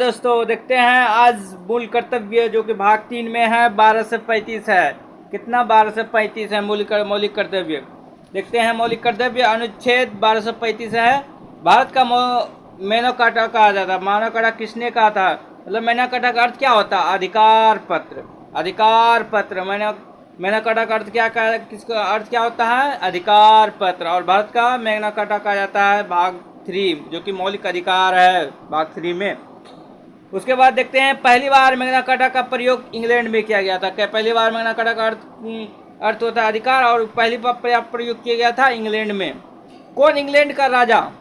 दोस्तों, देखते हैं आज मूल कर्तव्य जो कि भाग 3 में है 12 से 35 है। कितना 12 से 35 है मौलिक कर्तव्य। देखते हैं मौलिक कर्तव्य अनुच्छेद 12 से 35 है। भारत का मैग्ना कार्टा कहा जाता है। मैग्ना कार्टा किसने कहा था? मतलब मैग्ना कार्टा का अर्थ क्या होता है? अधिकार पत्र। अधिकार पत्र मैग्ना कार्टा का अर्थ किसका अर्थ क्या होता है? अधिकार पत्र। और भारत का मैग्ना कार्टा कहा जाता है भाग 3 जो कि मौलिक अधिकार है भाग 3 में। उसके बाद देखते हैं पहली बार मैग्ना कार्टा का प्रयोग इंग्लैंड में किया गया था। क्या पहली बार मैग्ना कार्टा का अर्थ होता है अधिकार, और पहली बार प्रयोग किया गया था इंग्लैंड में। कौन इंग्लैंड का राजा?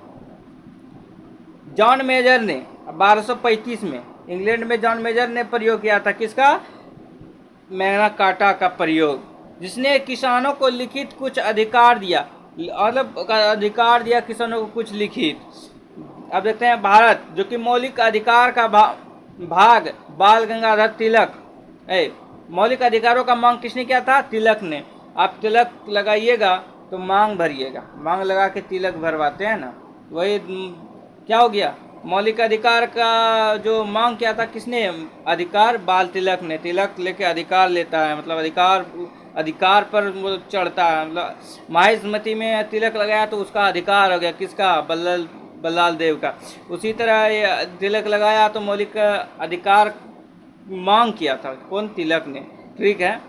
जॉन मेजर ने 1235 में इंग्लैंड में जॉन मेजर ने प्रयोग किया था। किसका? मैग्ना कार्टा का प्रयोग, जिसने किसानों को लिखित कुछ अधिकार दिया। मतलब अधिकार दिया किसानों को कुछ लिखित। अब देखते हैं भारत जो कि मौलिक अधिकार का भाग बाल गंगाधर तिलक। मौलिक अधिकारों का मांग किसने किया था? तिलक ने। आप तिलक लगाइएगा तो मांग भरिएगा, मांग लगा के तिलक भरवाते हैं ना, वही क्या हो गया? मौलिक अधिकार का जो मांग किया था किसने? अधिकार बाल तिलक ने। तिलक लेके अधिकार लेता है, मतलब अधिकार पर वो चढ़ता है। मतलब माहिस्मती में तिलक लगाया तो उसका अधिकार हो गया। किसका? बल्लाल देव का। उसी तरह ये तिलक लगाया तो मौलिक अधिकार मांग किया था। कौन? तिलक ने। ठीक है।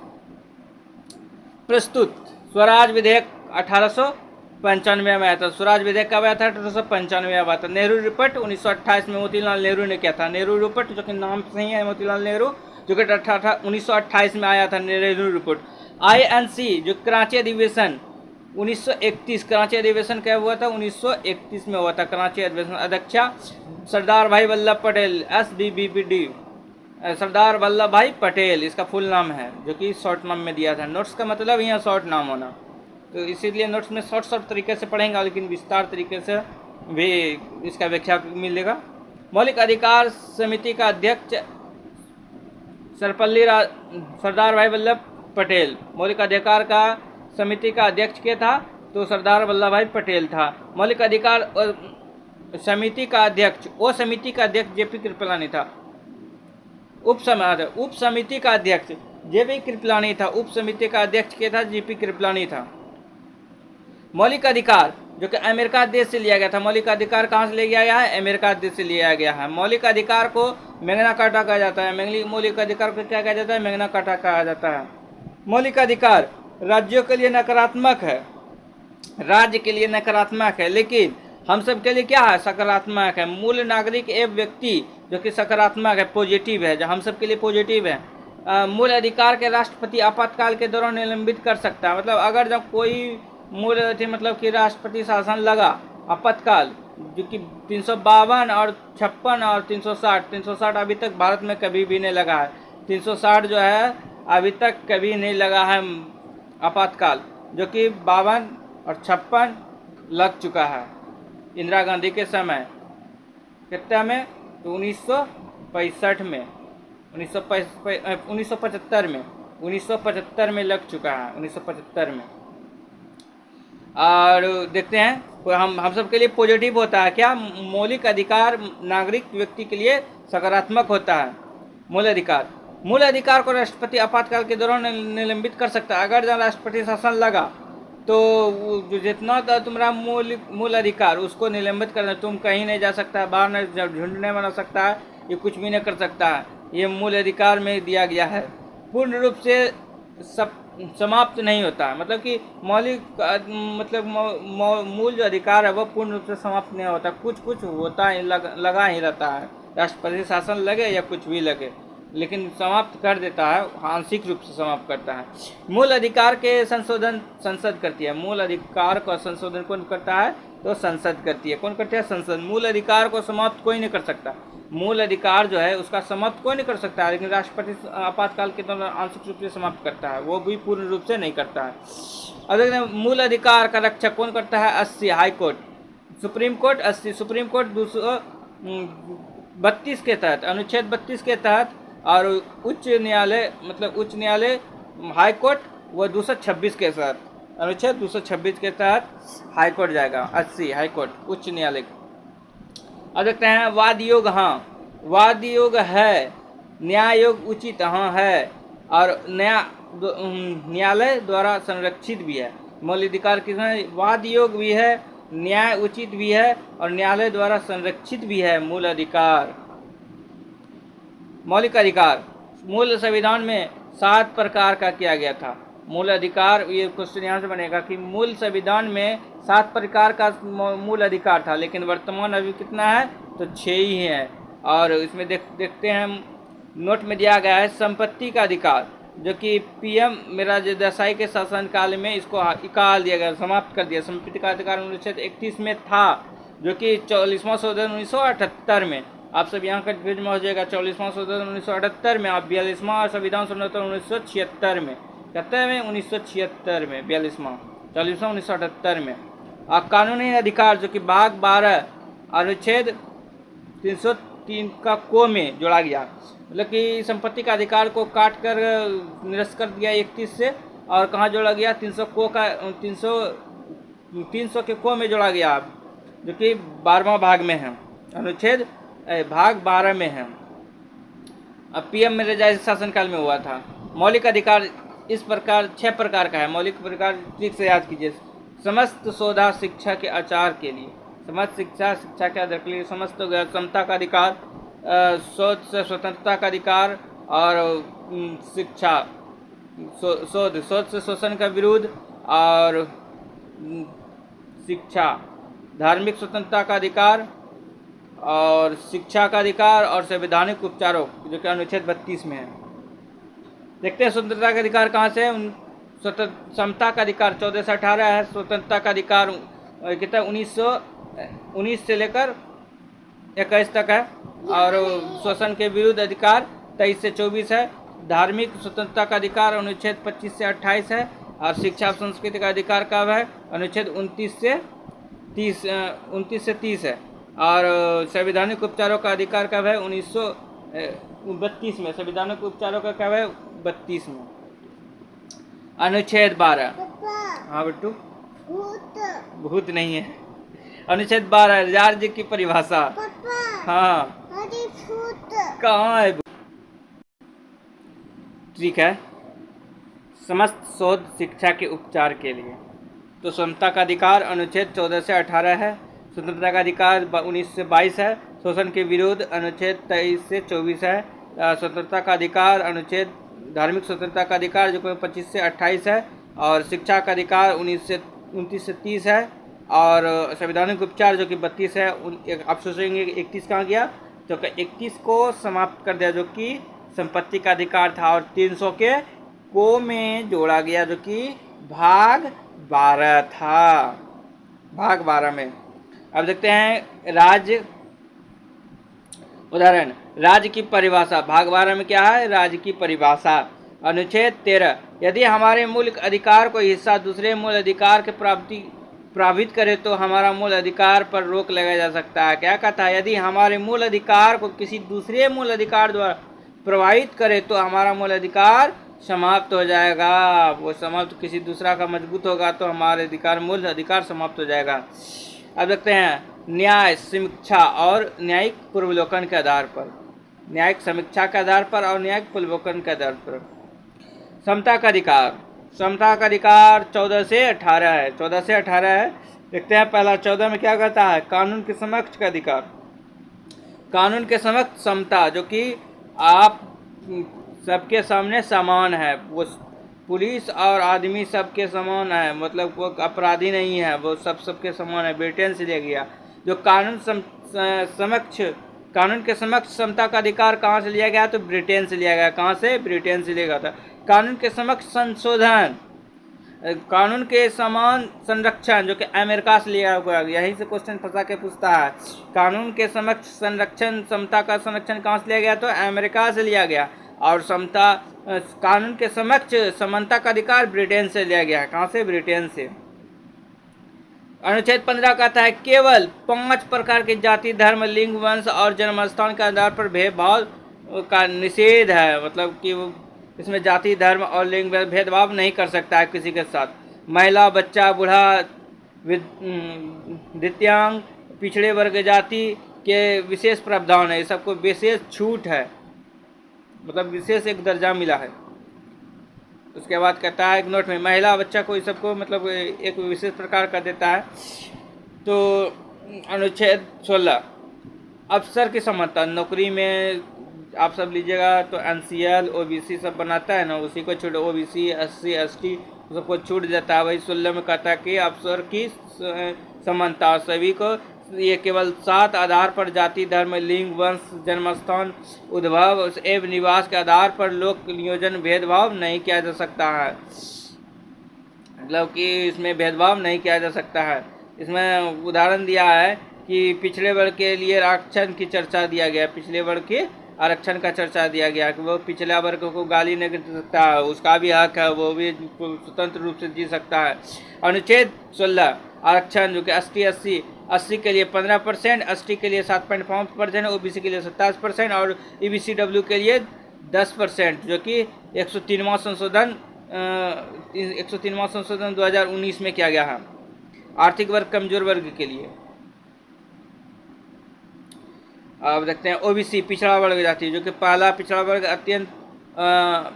प्रस्तुत स्वराज विधेयक 1895 में आया था। स्वराज विधेयक कब आया था? 1895 में आया था। नेहरू रिपोर्ट 1928 में मोतीलाल नेहरू ने किया था। नेहरू रिपोर्ट जो कि नाम सही है मोतीलाल नेहरू, जो कि 1928 में आया था नेहरू रिपोर्ट। INC जो कराची अधिवेशन 1931, कराची अधिवेशन क्या हुआ था? 1931 में हुआ था कराची अधिवेशन। अध्यक्षा सरदार भाई वल्लभ पटेल, SBVPD, सरदार वल्लभ भाई पटेल इसका फुल नाम है, जो कि शॉर्ट नाम में दिया था। नोट्स का मतलब यहाँ शॉर्ट नाम होना, तो इसीलिए नोट्स में शॉर्ट तरीके से पढ़ेंगे, लेकिन विस्तार तरीके से भी इसका व्याख्या मिलेगा। मौलिक अधिकार समिति का अध्यक्ष सरदार भाई वल्लभ पटेल। मौलिक अधिकार का समिति का अध्यक्ष के था तो सरदार वल्लभ भाई पटेल था। मौलिक अधिकार समिति का अध्यक्ष, वो समिति का अध्यक्ष JP कृपलानी था। उप समिति का अध्यक्ष JP कृपलानी था। उप समिति का अध्यक्ष के था JP कृपलानी था। मौलिक अधिकार जो कि अमेरिका देश से लिया गया था। मौलिक अधिकार कहाँ से लिया गया है? अमेरिका देश से लिया गया है। मौलिक अधिकार को मैग्ना कार्टा कहा जाता है। मौलिक अधिकार को क्या कहा जाता है? मैग्ना कार्टा कहा जाता है। मौलिक अधिकार राज्यों के लिए नकारात्मक है, राज्य के लिए नकारात्मक है, लेकिन हम सब के लिए क्या है? सकारात्मक है। मूल नागरिक एवं व्यक्ति जो कि सकारात्मक है, पॉजिटिव है, जो हम सब के लिए पॉजिटिव है। मूल अधिकार के राष्ट्रपति आपातकाल के दौरान निलंबित कर सकता है। मतलब अगर जब कोई मूल मतलब कि राष्ट्रपति शासन लगा आपातकाल, जो कि 352 और 56 और 360 अभी तक भारत में कभी भी नहीं लगा है। 360 जो है अभी तक कभी नहीं लगा है आपातकाल, जो कि 52 और 56 लग चुका है इंदिरा गांधी के समय। कितना में? तो 1965 में, 1975 में लग चुका है, 1975 में। और देखते हैं हम सब के लिए पॉजिटिव होता है क्या? मौलिक अधिकार नागरिक व्यक्ति के लिए सकारात्मक होता है। मूल अधिकार को राष्ट्रपति आपातकाल के दौरान निलंबित कर सकता है। अगर जब राष्ट्रपति शासन लगा तो जितना था तुम्हारा मूल अधिकार उसको निलंबित करना। तुम कहीं नहीं जा सकता, बाहर नहीं, झुंड नहीं बना सकता है, ये कुछ भी नहीं कर सकता है। ये मूल अधिकार में दिया गया है। पूर्ण रूप से समाप्त नहीं होता है। मतलब कि मूल जो अधिकार है वो पूर्ण रूप से समाप्त नहीं होता। कुछ होता है, लगा ही रहता है। राष्ट्रपति शासन लगे या कुछ भी लगे, लेकिन समाप्त कर देता है, आंशिक रूप से समाप्त करता है। मूल अधिकार के संशोधन संसद करती है। मूल अधिकार का संशोधन कौन करता है? तो संसद करती है। कौन करती है? संसद। मूल अधिकार को समाप्त कोई नहीं कर सकता। मूल अधिकार जो है उसका समाप्त कोई नहीं कर सकता है, लेकिन राष्ट्रपति आपातकाल के दौरान आंशिक रूप से समाप्त करता है, वो भी पूर्ण रूप से नहीं करता है। अगर मूल अधिकार का रक्षक कौन करता है? 80 high court, supreme court 80, supreme court 232 के तहत, अनुच्छेद 32 के तहत, और उच्च न्यायालय मतलब उच्च न्यायालय हाई कोर्ट वो 226 के तहत, अनुच्छेद 226 के तहत हाई कोर्ट जाएगा। 80 हाई कोर्ट उच्च न्यायालय। अब देखते हैं वाद योग। हाँ, वाद योग है, न्याय योग उचित हाँ है, और न्यायालय द्वारा संरक्षित भी है। मौलिक अधिकार किसमें? वाद योग भी है, न्याय उचित भी है और न्यायालय द्वारा संरक्षित भी है मूल अधिकार। मौलिक अधिकार मूल संविधान में 7 प्रकार का किया गया था। मूल अधिकार, ये क्वेश्चन यहाँ से बनेगा कि मूल संविधान में 7 प्रकार का मूल अधिकार था, लेकिन वर्तमान अभी कितना है? तो 6 ही है। और इसमें देखते हैं, नोट में दिया गया है संपत्ति का अधिकार, जो कि पीएम मोरारजी देसाई के शासनकाल में इसको निकाल दिया गया, समाप्त कर दिया। संपत्ति का अधिकार अनुच्छेद 31 में था, जो कि 44वां संशोधन 1978 में, आप सब यहाँ का पेज में हो जाएगा, 44वां संशोधन 1978 में, आप 42वां संविधान संशोधन 1976 में, कहते हैं 1976 में, 42वां 44वां 1978 में। और कानूनी अधिकार, जो कि भाग 12 अनुच्छेद 303 का को में जोड़ा गया, मतलब कि संपत्ति का अधिकार को काट कर निरस्त कर दिया 31 से, और कहाँ जोड़ा गया? 300 के को में जोड़ा गया, जो कि 12वां भाग में है, अनुच्छेद भाग 12 में है। अब पीएम मोरारजी शासनकाल में हुआ था। मौलिक अधिकार इस प्रकार 6 प्रकार का है। मौलिक प्रकार ठीक से याद कीजिए। समस्त सुविधा शिक्षा के आचार के लिए, समस्त शिक्षा के आधार के लिए, समस्त समता का अधिकार, शोध से स्वतंत्रता का अधिकार, और शिक्षा, शोध से शोषण का विरोध, और शिक्षा, धार्मिक स्वतंत्रता का अधिकार, और शिक्षा का अधिकार, और संवैधानिक उपचारों, जो कि अनुच्छेद 32 में है। देखते हैं स्वतंत्रता का अधिकार कहाँ से है। समता का अधिकार 14 से 18 है। स्वतंत्रता का अधिकार कितना? 1919 से लेकर 21 तक है। और शोषण के विरुद्ध अधिकार 23 से 24 है। धार्मिक स्वतंत्रता का अधिकार अनुच्छेद 25 से 28 है। और शिक्षा और संस्कृति का अधिकार कब है? अनुच्छेद 29 से 30 है। और संवैधानिक उपचारों का अधिकार कब है? 1932 में। संवैधानिक उपचारों का कब है? 32 में। अनुच्छेद 12। हाँ बेटू, भूत नहीं है। अनुच्छेद 12 राज्य की परिभाषा। हाँ कहाँ है? ठीक है। समस्त शोध शिक्षा के उपचार के लिए। तो समता का अधिकार अनुच्छेद 14 से 18 है। स्वतंत्रता का अधिकार 19 से 22 है। शोषण के विरुद्ध अनुच्छेद 23 से 24 है। स्वतंत्रता का अधिकार अनुच्छेद, धार्मिक स्वतंत्रता का अधिकार जो 25 से 28 है। और शिक्षा का अधिकार 29 से 30 है। और संवैधानिक उपचार जो कि 32 है। आप सोचेंगे 31 कहाँ गया? तो 31 को समाप्त कर दिया, जो कि संपत्ति का अधिकार था, और 300 के को में जोड़ा गया, जो कि भाग 12 था। भाग 12 में। अब देखते हैं राज्य। उदाहरण, राज्य की परिभाषा। भाग 12 में क्या है? राज्य की परिभाषा। अनुच्छेद 13, यदि हमारे मूल अधिकार को हिस्सा दूसरे मूल अधिकार के प्रभावित करे तो हमारा मूल अधिकार पर रोक लगाया जा सकता है। क्या कहता है? यदि हमारे मूल अधिकार को किसी दूसरे मूल अधिकार द्वारा प्रभावित करे तो हमारा मूल अधिकार समाप्त हो जाएगा। वो समाप्त किसी दूसरा का मजबूत होगा तो हमारे अधिकार, मूल अधिकार समाप्त हो जाएगा। अब देखते हैं न्याय, समीक्षा और न्यायिक पूर्वावलोकन के आधार पर। न्यायिक समीक्षा के आधार पर और न्यायिक पूर्वावलोकन के आधार पर। समता का अधिकार। समता का अधिकार 14 से 18 है। 14 से 18 है। देखते हैं पहला 14 में क्या कहता है? कानून के समक्ष का अधिकार। कानून के समक्ष समता, जो कि आप सबके सामने समान है। वो पुलिस और आदमी सबके समान है, मतलब वो अपराधी नहीं है, वो सबके समान है। ब्रिटेन से लिया गया। जो कानून के समक्ष समता का अधिकार कहाँ से लिया गया? तो ब्रिटेन से लिया गया। कहाँ से? ब्रिटेन से लिया गया था। कानून के समक्ष संशोधन, कानून के समान संरक्षण, जो कि अमेरिका से लिया गया। यहीं से क्वेश्चन फंसा के पूछता है। कानून के समक्ष संरक्षण, समता का संरक्षण कहाँ से लिया गया? तो अमेरिका से लिया गया। और समता, कानून के समक्ष समानता का अधिकार ब्रिटेन से लिया गया। कहाँ से? ब्रिटेन से। अनुच्छेद 15 कहता है केवल 5 प्रकार के जाति, धर्म, लिंग, वंश और जन्मस्थान के आधार पर भेदभाव का निषेध है। मतलब कि वो इसमें जाति, धर्म और लिंग भेदभाव नहीं कर सकता है किसी के साथ। महिला, बच्चा, बूढ़ा, दिव्यांग, पिछड़े वर्ग जाति, के विशेष प्रावधान है, ये सबको विशेष छूट है, मतलब विशेष एक दर्जा मिला है। उसके बाद कहता है एक नोट में महिला बच्चा को ये सबको मतलब एक विशेष प्रकार का देता है। तो अनुच्छेद 16 अफसर की समानता, नौकरी में आप सब लीजिएगा तो NCL OBC सब बनाता है ना, उसी को छूट OBC SC ST सबको छूट देता है। वही 16 में कहता है कि अफसर की समानता सभी को, ये केवल 7 आधार पर जाति धर्म लिंग वंश जन्मस्थान उद्भव एवं निवास के आधार पर लोक नियोजन भेदभाव नहीं किया जा सकता है, मतलब कि इसमें भेदभाव नहीं किया जा सकता है। इसमें उदाहरण दिया है कि पिछड़े वर्ग के लिए आरक्षण की चर्चा दिया गया, पिछड़े वर्ग के आरक्षण का चर्चा दिया गया कि वो पिछड़ा वर्ग को गाली नहीं दे सकता है, उसका भी हक है, वो भी स्वतंत्र रूप से जी सकता है। अनुच्छेद 16 आरक्षण जो कि SC के लिए 15%, ST के लिए 7.5%, OBC के लिए 27% और EBCW के लिए 10%, जो कि 103वां संशोधन 2019 में किया गया है आर्थिक वर्ग कमजोर वर्ग के लिए। अब देखते हैं OBC पिछड़ा वर्ग जाति, जो कि पहला पिछड़ा वर्ग अत्यंत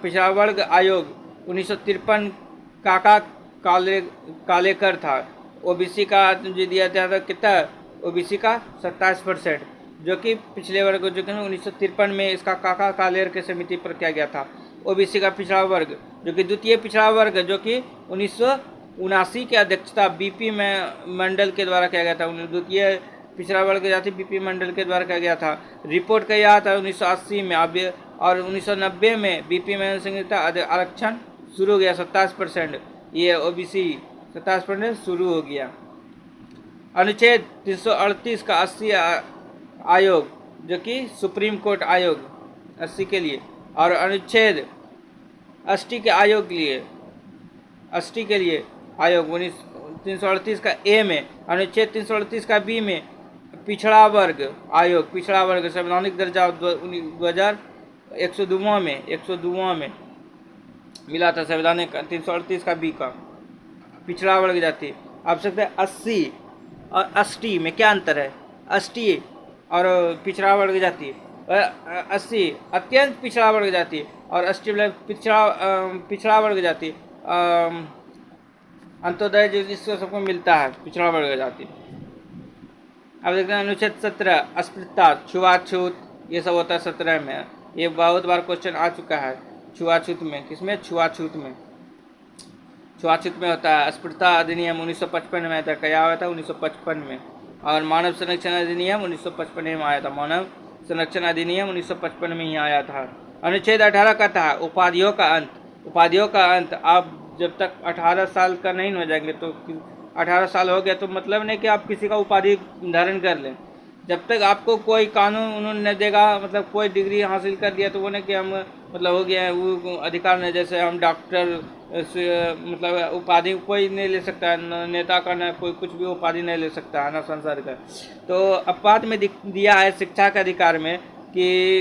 पिछड़ा वर्ग आयोग 1953 काका कालेकर था। OBC का जो दिया गया था कितना, OBC का 27%, जो कि पिछले वर्ग जो कि 1953 में इसका काका कालेकर की समिति पर किया गया था। OBC का पिछड़ा वर्ग जो कि द्वितीय पिछड़ा वर्ग जो कि 1979 की अध्यक्षता BP में मंडल के द्वारा किया गया था, द्वितीय पिछड़ा वर्ग जाति BP मंडल के द्वारा किया गया था। रिपोर्ट किया था 1980 में, अब और 1990 में BP में संहिता आरक्षण शुरू हो गया 27%, ये OBC 27% शुरू हो गया। अनुच्छेद 338 का 80 आयोग जो कि सुप्रीम कोर्ट आयोग 80 के लिए, और अनुच्छेद 80 के आयोग के लिए 80 के लिए आयोग 338 का A में, अनुच्छेद 338 का B में पिछड़ा वर्ग आयोग, पिछड़ा वर्ग संवैधानिक दर्जा 102 में मिला था संवैधानिक 338 का B का पिछड़ा वर्ग जाति। आप सकते हैं 80 और ST में क्या अंतर है, ST और पिछड़ा वर्ग जाति, 80 अत्यंत पिछड़ा वर्ग जाति और ST पिछड़ा वर्ग जाति अंत्योदय जो जिसको सबको मिलता है पिछड़ा वर्ग जाति। अब देखते हैं अनुच्छेद 17 अस्पृश्यता छुआछूत, ये सब होता है 17 में, ये बहुत बार क्वेश्चन आ चुका है। छुआछूत में किसमें, छुआछूत में होता है। अस्पृश्यता अधिनियम 1955 में क्या आया था 1955 में, और मानव संरक्षण अधिनियम 1955 में आया था, मानव संरक्षण अधिनियम 1955 में ही आया था। अनुच्छेद 18 कहता है उपाधियों का अंत। आप जब तक 18 साल का नहीं हो जाएंगे तो 18 साल हो गया तो मतलब नहीं कि आप किसी का उपाधि धारण कर लें, जब तक आपको कोई कानून उन्होंने नहीं देगा, मतलब कोई डिग्री हासिल कर दिया तो वो नहीं कि हम मतलब हो गया है वो अधिकार नहीं, जैसे हम डॉक्टर से मतलब उपाधि कोई नहीं ले सकता है, नेता का ना कोई कुछ भी उपाधि नहीं ले सकता है ना संसार का। तो अपवाद में दिया है शिक्षा के अधिकार में कि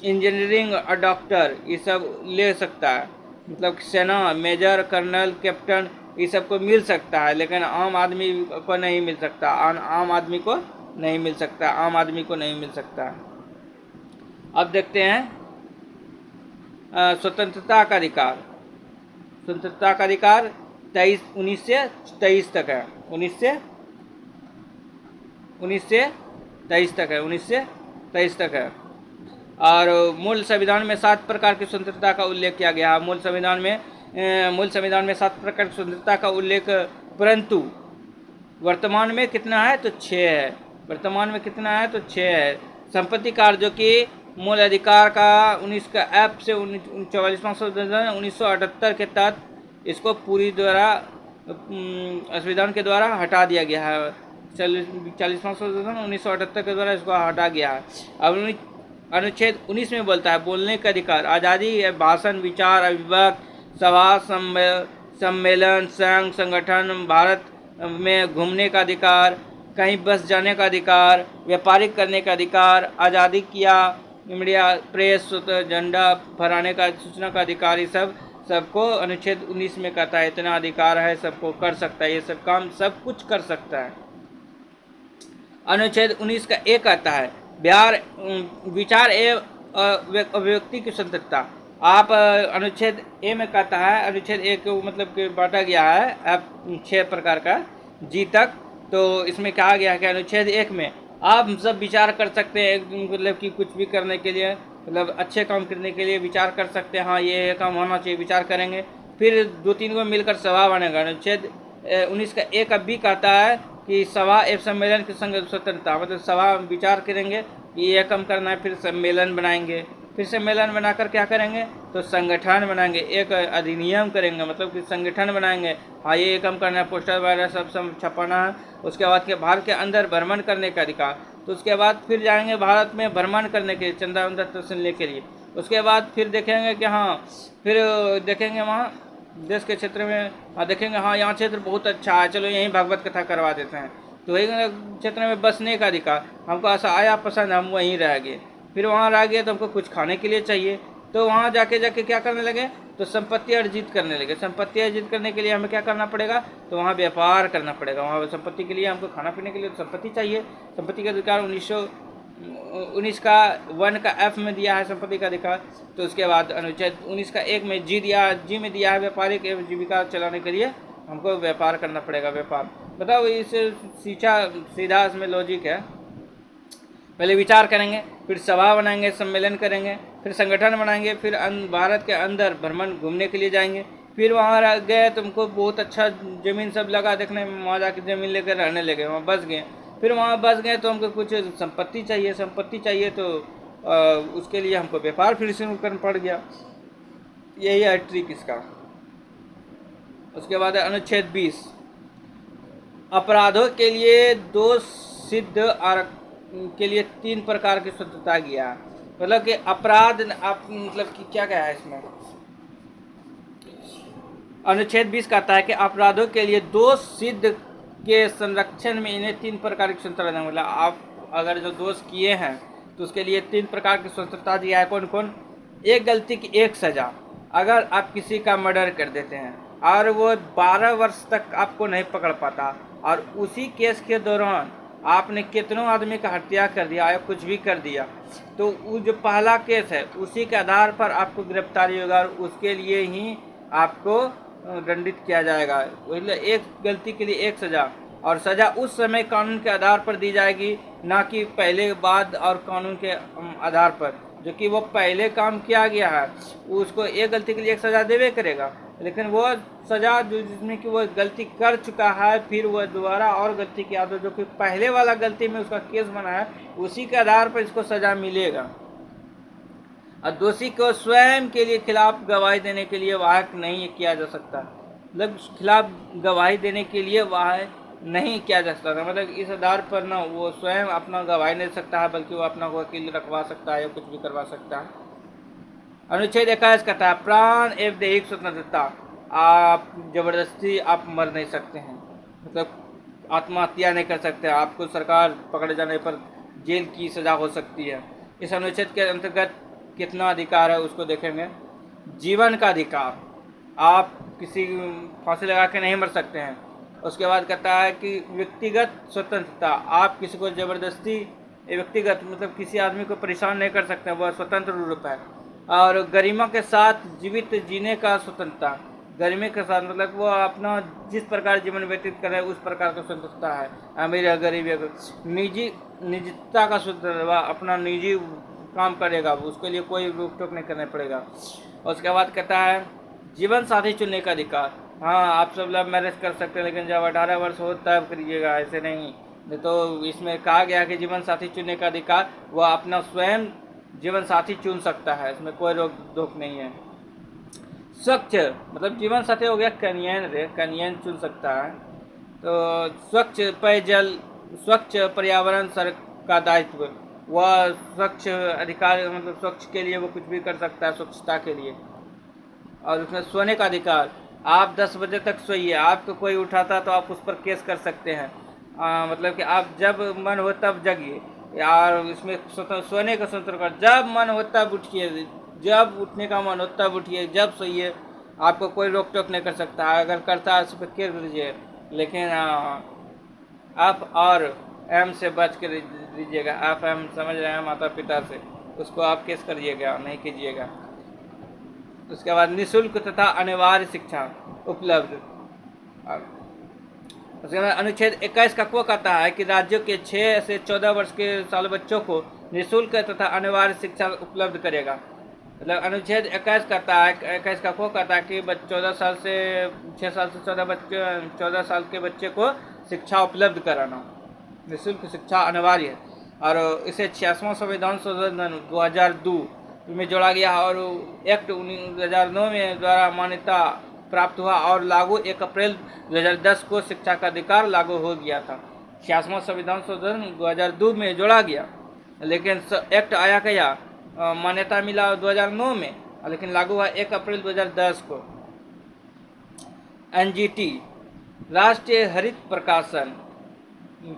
इंजीनियरिंग और डॉक्टर ये सब ले सकता है, मतलब सेना मेजर कर्नल कैप्टन ये सब को मिल सकता है, लेकिन आम आदमी को नहीं मिल सकता, आम आदमी को नहीं मिल सकता। अब देखते हैं स्वतंत्रता का अधिकार 19 से 23 तक है, 19 से 23 तक है। और मूल संविधान में 7 प्रकार की स्वतंत्रता का उल्लेख किया गया है। मूल संविधान में 7 प्रकार की स्वतंत्रता का उल्लेख, परंतु वर्तमान में कितना है तो 6 है। संपत्ति कार्य जो कि मूल अधिकार का 19 का ऐप से 44वां संशोधन 1978 के तहत इसको पूरी द्वारा संविधान के द्वारा हटा दिया गया है। 40वां संशोधन 1978 के द्वारा इसको हटा गया है। अब अनुच्छेद 19 में बोलता है बोलने का अधिकार, आज़ादी है, भाषण विचार अभिव्यक्ति सभा सम्मेलन संघ संगठन, भारत में घूमने का अधिकार, कहीं बस जाने का अधिकार, व्यापारिक करने का अधिकार, आज़ादी किया मीडिया प्रेस झंडा फहराने का सूचना का अधिकार, ये सबको अनुच्छेद 19 में कहता है इतना अधिकार है, सबको कर सकता है, ये सब काम सब कुछ कर सकता है। अनुच्छेद 19 का ए कहता है विचार एवं अभिव्यक्ति की स्वतंत्रता। आप अनुच्छेद ए में कहता है, अनुच्छेद ए को मतलब कि बांटा गया है आप 6 प्रकार का जी तक। तो इसमें कहा गया है कि अनुच्छेद 1 में आप सब विचार कर सकते हैं, मतलब कि कुछ भी करने के लिए, मतलब अच्छे काम करने के लिए विचार कर सकते हैं, हाँ ये काम होना चाहिए, विचार करेंगे। फिर 2-3 को मिलकर सभा बनेगा। अनुच्छेद 19 का ए का बी कहता है कि सभा एवं सम्मेलन की संग स्वतंत्रता, मतलब सभा विचार करेंगे कि ये काम करना है, फिर सम्मेलन बनाएंगे, फिर सम्मेलन बनाकर क्या करेंगे तो संगठन बनाएंगे, एक अधिनियम करेंगे, मतलब कि संगठन बनाएंगे, हाँ ये काम करना है, पोस्टर वगैरह सब छपाना है। उसके बाद के भारत के अंदर भ्रमण करने का अधिकार। तो उसके बाद फिर जाएंगे भारत में भ्रमण करने के लिए, चंदा वंदा तोड़ने के लिए। उसके बाद फिर देखेंगे कि हाँ, फिर देखेंगे वहाँ देश के क्षेत्र में, हाँ देखेंगे हाँ यहाँ क्षेत्र बहुत अच्छा है, चलो यहीं भागवत कथा करवा देते हैं। तो वही क्षेत्र में बसने का अधिकार, हमको ऐसा आया पसंद, हम वहीं रह गए। फिर वहाँ रह गए तो हमको कुछ खाने के लिए चाहिए, तो वहाँ जाके क्या करने लगे तो संपत्ति अर्जित करने लगे। संपत्ति अर्जित करने के लिए हमें क्या करना पड़ेगा तो वहाँ व्यापार करना पड़ेगा। वहाँ संपत्ति के लिए हमको खाना पीने के लिए तो संपत्ति चाहिए। संपत्ति का अधिकार 19 का 1 का एफ में दिया है संपत्ति का अधिकार। तो उसके बाद अनुच्छेद 19 का 1 में जी में दिया है व्यापारिक एवं जीविका चलाने के लिए हमको व्यापार करना पड़ेगा। व्यापार बताओ, इस सीधा इसमें लॉजिक है। पहले विचार करेंगे, फिर सभा बनाएंगे, सम्मेलन करेंगे, फिर संगठन बनाएंगे, फिर भारत के अंदर भ्रमण घूमने के लिए जाएंगे। फिर वहाँ गए तो हमको बहुत अच्छा ज़मीन सब लगा देखने में, वहाँ जाकर ज़मीन लेकर रहने लगे, वहाँ बस गए। फिर वहाँ बस गए तो हमको कुछ संपत्ति चाहिए तो उसके लिए हमको व्यापार फिर शुरू करना पड़ गया। यही है ट्रिक इसका। उसके बाद अनुच्छेद 20, अपराधों के लिए दोष सिद्ध के लिए 3 प्रकार की स्वतंत्रता किया। मतलब कि अपराध आप मतलब कि क्या है इसमें, अनुच्छेद 20 कहता है कि अपराधों के लिए दोष सिद्ध के संरक्षण में इन्हें 3 प्रकार की स्वतंत्रता, मतलब आप अगर जो दोष किए हैं तो उसके लिए 3 प्रकार की स्वतंत्रता दिया है। कौन कौन? एक गलती की एक सजा। अगर आप किसी का मर्डर कर देते हैं और वो 12 वर्ष तक आपको नहीं पकड़ पाता, और उसी केस के दौरान आपने कितनों आदमी का हत्या कर दिया या कुछ भी कर दिया, तो वो जो पहला केस है उसी के आधार पर आपको गिरफ्तारी होगा और उसके लिए ही आपको दंडित किया जाएगा। एक गलती के लिए एक सजा, और सजा उस समय कानून के आधार पर दी जाएगी, ना कि पहले बाद और कानून के आधार पर। जो कि वो पहले काम किया गया है उसको एक गलती के लिए एक सजा देवे करेगा, लेकिन वो सजा जिसमें कि वो गलती कर चुका है फिर वो दोबारा और गलती किया तो जो कि पहले वाला गलती में उसका केस बना है उसी के आधार पर इसको सजा मिलेगा। और दोषी को स्वयं के लिए खिलाफ गवाही देने के लिए वाहक नहीं किया जा सकता, मतलब खिलाफ गवाही देने के लिए वाहक नहीं किया जा सकता, मतलब इस आधार पर ना वो स्वयं अपना गवाही नहीं सकता है, बल्कि वो अपना वकील रखवा सकता है या कुछ भी करवा सकता है। अनुच्छेद 21 कहता है प्राण एवं दैहिक स्वतंत्रता। आप जबरदस्ती आप मर नहीं सकते हैं, मतलब आत्महत्या नहीं कर सकते, आपको सरकार पकड़े जाने पर जेल की सजा हो सकती है। इस अनुच्छेद के अंतर्गत कितना अधिकार है उसको देखेंगे। जीवन का अधिकार, आप किसी फांसी लगा के नहीं मर सकते हैं। उसके बाद कहता है कि व्यक्तिगत स्वतंत्रता, आप किसी को जबरदस्ती व्यक्तिगत मतलब किसी आदमी को परेशान नहीं कर सकते, वह स्वतंत्र रूप है। और गरिमा के साथ जीवित जीने का स्वतंत्रता, गरिमा के साथ मतलब वो अपना जिस प्रकार जीवन व्यतीत करे उस प्रकार का स्वतंत्रता है। अमीर गरीब निजता का स्वतंत्रता, अपना निजी काम करेगा उसके लिए कोई रोक टोक नहीं करना पड़ेगा। और उसके बाद कहता है जीवन साथी चुनने का अधिकार। हाँ, आप सब लव मैरिज कर सकते हैं, लेकिन जब 18 वर्ष हो तब करिएगा, ऐसे नहीं। तो इसमें कहा गया कि जीवन साथी चुनने का अधिकार, वह अपना स्वयं जीवन साथी चुन सकता है, इसमें कोई रोक टोक नहीं है। स्वच्छ मतलब जीवन साथी हो गया कन्यन चुन सकता है। तो स्वच्छ पेयजल, स्वच्छ पर्यावरण सर का दायित्व, वह स्वच्छ अधिकार मतलब स्वच्छ के लिए वो कुछ भी कर सकता है, स्वच्छता के लिए। और उसमें सोने का अधिकार, आप 10 बजे तक सोइए, आपको कोई उठाता तो आप उस पर केस कर सकते हैं। मतलब कि आप जब मन हो तब जगिए, यार इसमें सोने का स्वतंत्र, जब मन हो तब उठिए, जब उठने का मन हो तब उठिए, जब सोइए, आपको कोई रोक टोक नहीं कर सकता है। अगर करता है उस पर केस दीजिए। लेकिन आप और एम से बच कर दीजिएगा। आप एम समझ रहे हैं माता पिता से, उसको आप केस करिएगा, नहीं कीजिएगा। उसके बाद निःशुल्क तथा अनिवार्य शिक्षा उपलब्ध। उसके बाद अनुच्छेद 21 का को कहता है कि राज्यों के 6 से 14 वर्ष के साल बच्चों को निःशुल्क तथा अनिवार्य शिक्षा उपलब्ध करेगा। मतलब अनुच्छेद 21 कहता है, 21 का को कहता है कि 14 साल से 6 साल से 14 साल के बच्चे को शिक्षा उपलब्ध कराना, निःशुल्क शिक्षा अनिवार्य है। और इसे 86वां संविधान संशोधन 2002 में जोड़ा गया और एक्ट 2009 में द्वारा मान्यता प्राप्त हुआ और लागू 1 अप्रैल 2010 को शिक्षा का अधिकार लागू हो गया था। 86वां संविधान संशोधन 2002 में जोड़ा गया, लेकिन एक्ट आया गया, मान्यता मिला 2009 में, लेकिन लागू हुआ 1 अप्रैल 2010 को। एनजीटी राष्ट्रीय हरित प्रकाशन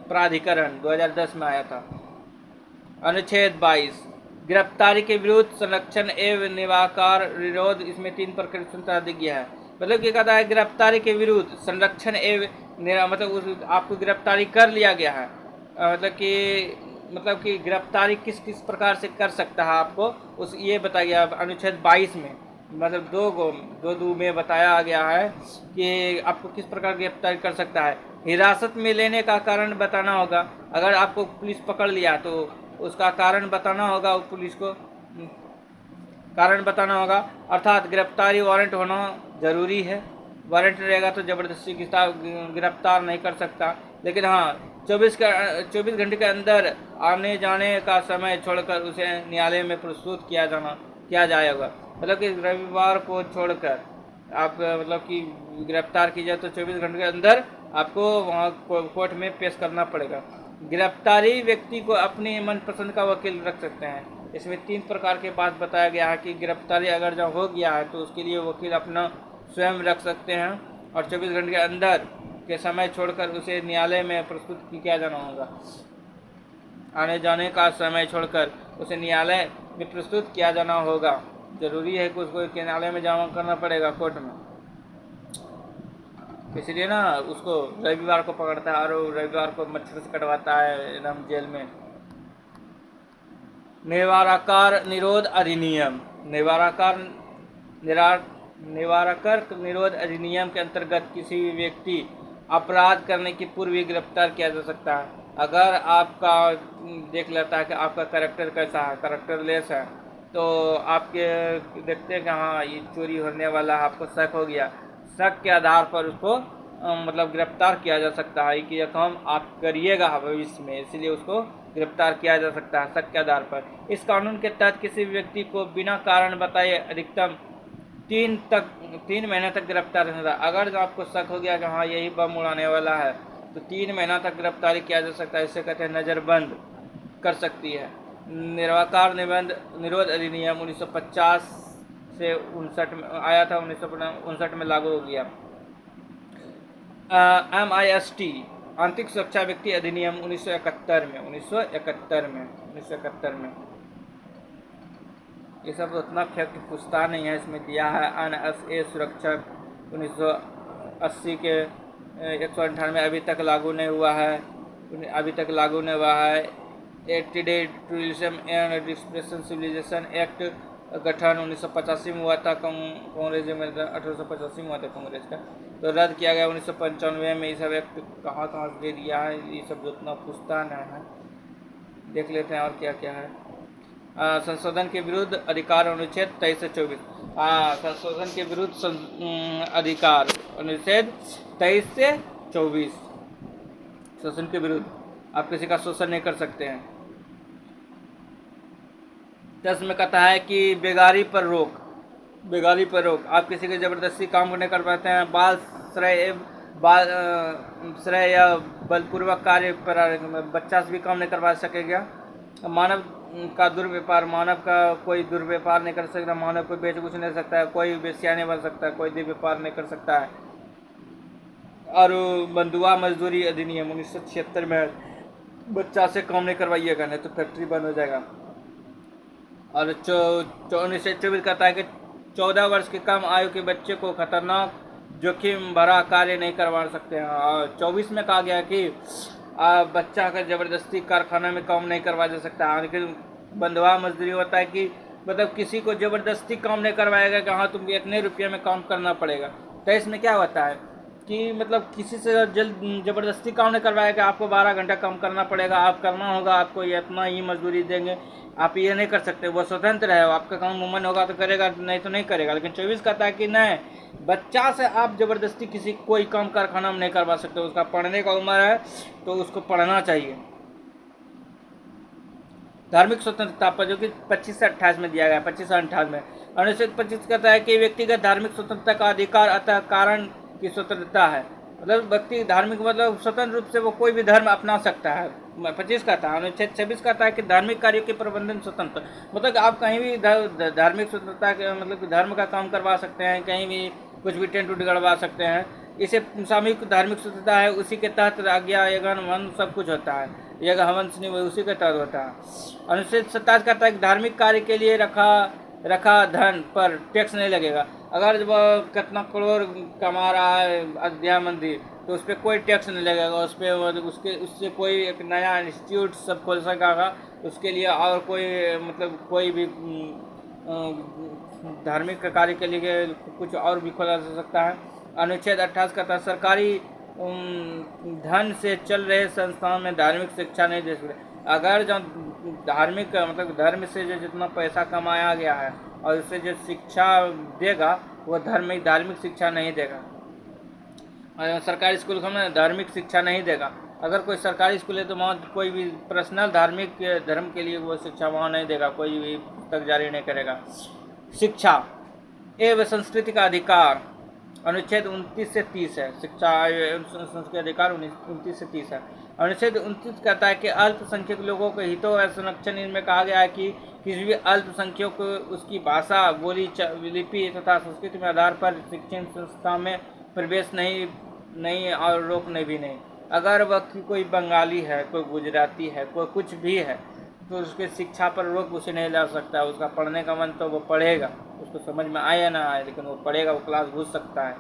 प्राधिकरण 2010 में आया था। अनुच्छेद 22 गिरफ्तारी के विरुद्ध संरक्षण एवं निवाकार विरोध, इसमें 3 प्रकार स्वतंत्रता दी गया है। मतलब क्या कहता है, गिरफ्तारी के विरुद्ध संरक्षण एवं मतलब आपको गिरफ्तारी कर लिया गया है, मतलब कि गिरफ्तारी किस किस प्रकार से कर सकता है आपको उस ये बताया गया अनुच्छेद 22 में। मतलब दो में बताया गया है कि आपको किस प्रकार गिरफ्तारी कर सकता है। हिरासत में लेने का कारण बताना होगा। अगर आपको पुलिस पकड़ लिया तो उसका कारण बताना होगा, पुलिस को कारण बताना होगा। अर्थात गिरफ्तारी वारंट होना जरूरी है। वारंट रहेगा तो ज़बरदस्ती गिरफ्तार नहीं कर सकता। लेकिन हाँ, 24 घंटे के अंदर आने जाने का समय छोड़कर उसे न्यायालय में प्रस्तुत किया जाएगा। मतलब कि रविवार को छोड़कर आप मतलब कि गिरफ्तार की जाए तो 24 घंटे के अंदर आपको वहाँ कोर्ट में पेश करना पड़ेगा। गिरफ्तारी व्यक्ति को अपनी मनपसंद का वकील रख सकते हैं। इसमें 3 प्रकार के बात बताया गया है कि गिरफ्तारी अगर जब हो गया है तो उसके लिए वकील अपना स्वयं रख सकते हैं और 24 घंटे के अंदर के समय छोड़कर उसे न्यायालय में प्रस्तुत किया जाना होगा। आने जाने का समय छोड़कर उसे न्यायालय में प्रस्तुत किया जाना होगा। जरूरी है कि उसको न्यायालय में जमा करना पड़ेगा, कोर्ट में। इसलिए ना उसको रविवार को पकड़ता है और रविवार को मच्छर से कटवाता है एकदम जेल में। निवारकर निरोध अधिनियम निवारकर निरोध अधिनियम के अंतर्गत किसी भी व्यक्ति अपराध करने की पूर्व ही गिरफ्तार किया जा सकता है। अगर आपका देख लेता है कि आपका कैरेक्टर कैसा है, कैरेक्टरलेस है, तो आपके देखते हैं कि हाँ ये चोरी होने वाला है, आपको शक हो गया, शक के आधार पर उसको मतलब गिरफ्तार किया जा सकता है कि यह काम आप करिएगा भविष्य में, इसलिए उसको गिरफ्तार किया जा सकता है शक के आधार पर। इस कानून के तहत किसी व्यक्ति को बिना कारण बताए अधिकतम 3 महीने तक गिरफ्तार रहना था। अगर आपको शक हो गया कि हाँ यही बम उड़ाने वाला है तो 3 महीना तक गिरफ्तारी किया जा सकता है। इसे कहते हैं नज़रबंद कर सकती है। निराकार निरोध अधिनियम 1950 से 59 में आया था, 1959 में लागू हो गया। MIST आंतरिक सुरक्षा व्यक्ति अधिनियम 1971 में। ये सब उतना फैक्ट पूछता नहीं है, इसमें दिया है। NSA सुरक्षा 1980 के 198 अभी तक लागू नहीं हुआ है। Anti tourism and dispersion civilisation act गठन 1985 में हुआ था, कांग्रेस में 1885 में हुआ था कांग्रेस का, तो रद्द किया गया 1995 में। ये सब एक्ट कहाँ दे दिया है, ये सब उतना पूछता नहीं है। देख लेते हैं और क्या क्या है। संशोधन के विरुद्ध अधिकार अनुच्छेद 23 से 24। संशोधन के विरुद्ध अधिकार अनुच्छेद 23 से 24। शोषण के विरुद्ध आप किसी का शोषण नहीं कर सकते हैं। 10 में कहता है कि बेगारी पर रोक। आप किसी के जबरदस्ती काम नहीं कर पाते हैं। बाल श्रय या बलपूर्वक कार्य पर बच्चा से भी काम नहीं करवा सकेगा। मानव का कोई दुर्व्यवहार नहीं कर सकता। मानव कोई बेच कुछ नहीं सकता है, कोई बेस्या नहीं बन सकता है, कोई दुर्व्यवहार नहीं कर सकता है। और बंधुआ मजदूरी अधिनियम 1976 में बच्चा से काम नहीं करवाइएगा, नहीं तो फैक्ट्री बंद हो जाएगा। और 1924 कहता है कि 14 वर्ष के कम आयु के बच्चे को खतरनाक जोखिम भरा कार्य नहीं करवा सकते हैं। और 24 में कहा गया कि बच्चा का जबरदस्ती कारखाना में काम नहीं करवा जा सकता। लेकिन बंधुआ मजदूरी होता है कि मतलब किसी को जबरदस्ती काम नहीं करवाएगा कि हाँ तुम इतने रुपये में काम करना पड़ेगा। तो इसमें क्या होता है कि मतलब किसी से जबरदस्ती काम नहीं करवाएगा, आपको 12 घंटा काम करना पड़ेगा, आप करना होगा, आपको ये इतना ही मजदूरी देंगे, आप ये नहीं कर सकते। वो स्वतंत्र है, आपका काम मन होगा तो करेगा, नहीं तो नहीं करेगा। लेकिन 24 कहता है कि नहीं, बच्चा से आप जबरदस्ती किसी कोई काम कारखाना में नहीं करवा सकते। उसका पढ़ने का उम्र है तो उसको पढ़ना चाहिए। धार्मिक स्वतंत्रता पर जो कि 25 से 28 में दिया गया, 25 से 28 में अनुच्छेद 25 कहता है कि व्यक्तिगत धार्मिक स्वतंत्रता का अधिकार अतः कारण की स्वतंत्रता है। मतलब व्यक्ति धार्मिक मतलब स्वतंत्र रूप से वो कोई भी धर्म अपना सकता है। 25 का था। अनुच्छेद 26 का था कि धार्मिक कार्यों के प्रबंधन स्वतंत्र, मतलब आप कहीं भी धार्मिक स्वतंत्रता के मतलब धर्म का काम करवा सकते हैं, कहीं भी कुछ भी टेंट उट गड़वा सकते हैं। इसे सामूहिक धार्मिक स्वतंत्रता है, उसी के तहत आज्ञा यज्ञ वन सब कुछ होता है। यज्ञ हवन उसी के तहत होता है। अनुच्छेद 27 का था कि धार्मिक कार्य के लिए रखा धन पर टैक्स नहीं लगेगा। अगर जब कितना करोड़ कमा रहा है अयोध्या मंदिर तो उस पर कोई टैक्स नहीं लगेगा। उस पर उससे कोई एक नया इंस्टीट्यूट सब खोल सकेगा उसके लिए, और कोई मतलब कोई भी धार्मिक कार्य के लिए कुछ और भी खोला जा सकता है। अनुच्छेद 28 का था सरकारी धन से चल रहे संस्थान में धार्मिक शिक्षा नहीं दे सकते। अगर जो धार्मिक मतलब धर्म से जो जितना पैसा कमाया गया है और उससे जो शिक्षा देगा वो धार्मिक शिक्षा नहीं देगा। सरकारी स्कूल में धार्मिक शिक्षा नहीं देगा। अगर कोई सरकारी स्कूल है तो वहाँ कोई भी पर्सनल धार्मिक धर्म के लिए वो शिक्षा वहाँ नहीं देगा, कोई भी पुस्तक जारी नहीं करेगा। शिक्षा एवं संस्कृति का अधिकार अनुच्छेद 29 से 30 है। शिक्षा संस्कृति अधिकार 29 से 30 है। अनुच्छेद 29 कहता है कि अल्पसंख्यक लोगों के हितों और संरक्षण इनमें कहा गया है कि किसी भी अल्पसंख्यक को उसकी भाषा, बोली, लिपि तथा संस्कृति में आधार पर शिक्षण संस्था में प्रवेश नहीं और रोकने भी नहीं। अगर वह कोई बंगाली है, कोई गुजराती है, कोई कुछ भी है तो उसके शिक्षा पर रोक उसे नहीं ला सकता। उसका पढ़ने का मन तो वो पढ़ेगा, उसको समझ में आए या ना आए, लेकिन वो पढ़ेगा, वो क्लास घुस सकता है।